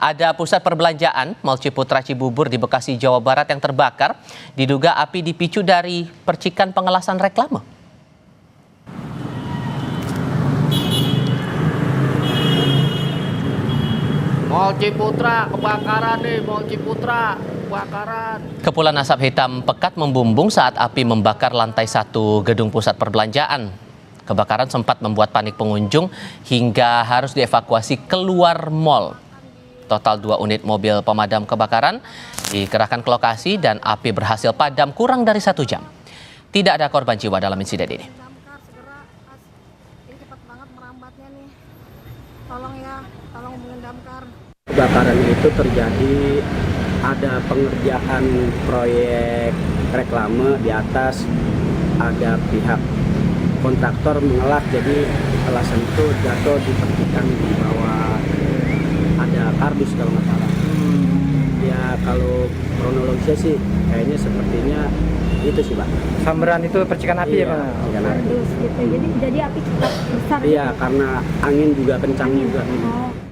Ada pusat perbelanjaan Mall Ciputra Cibubur di Bekasi, Jawa Barat yang terbakar. Diduga api dipicu dari percikan pengelasan reklame. Mall Ciputra kebakaran nih, Mall Ciputra kebakaran. Kepulan asap hitam pekat membumbung saat api membakar lantai 1 gedung pusat perbelanjaan. Kebakaran sempat membuat panik pengunjung hingga harus dievakuasi keluar mal. Total 2 unit mobil pemadam kebakaran dikerahkan ke lokasi dan api berhasil padam kurang dari 1 jam. Tidak ada korban jiwa dalam insiden ini. Ini cepat banget merambatnya nih. Tolong ya, tolong hubungin damkar. Kebakaran itu terjadi ada pengerjaan proyek reklame di atas, ada pihak kontraktor mengelak, jadi alasan itu jatuh dipercikan di bawah, ada kardus kalau nggak salah. Ya kalau kronologisnya sih kayaknya sepertinya itu sih Pak. Sambaran itu percikan api Iya, ya Pak? percikan api. Terus gitu. Jadi api cepat besar. Iya, karena angin juga kencang juga. Oh.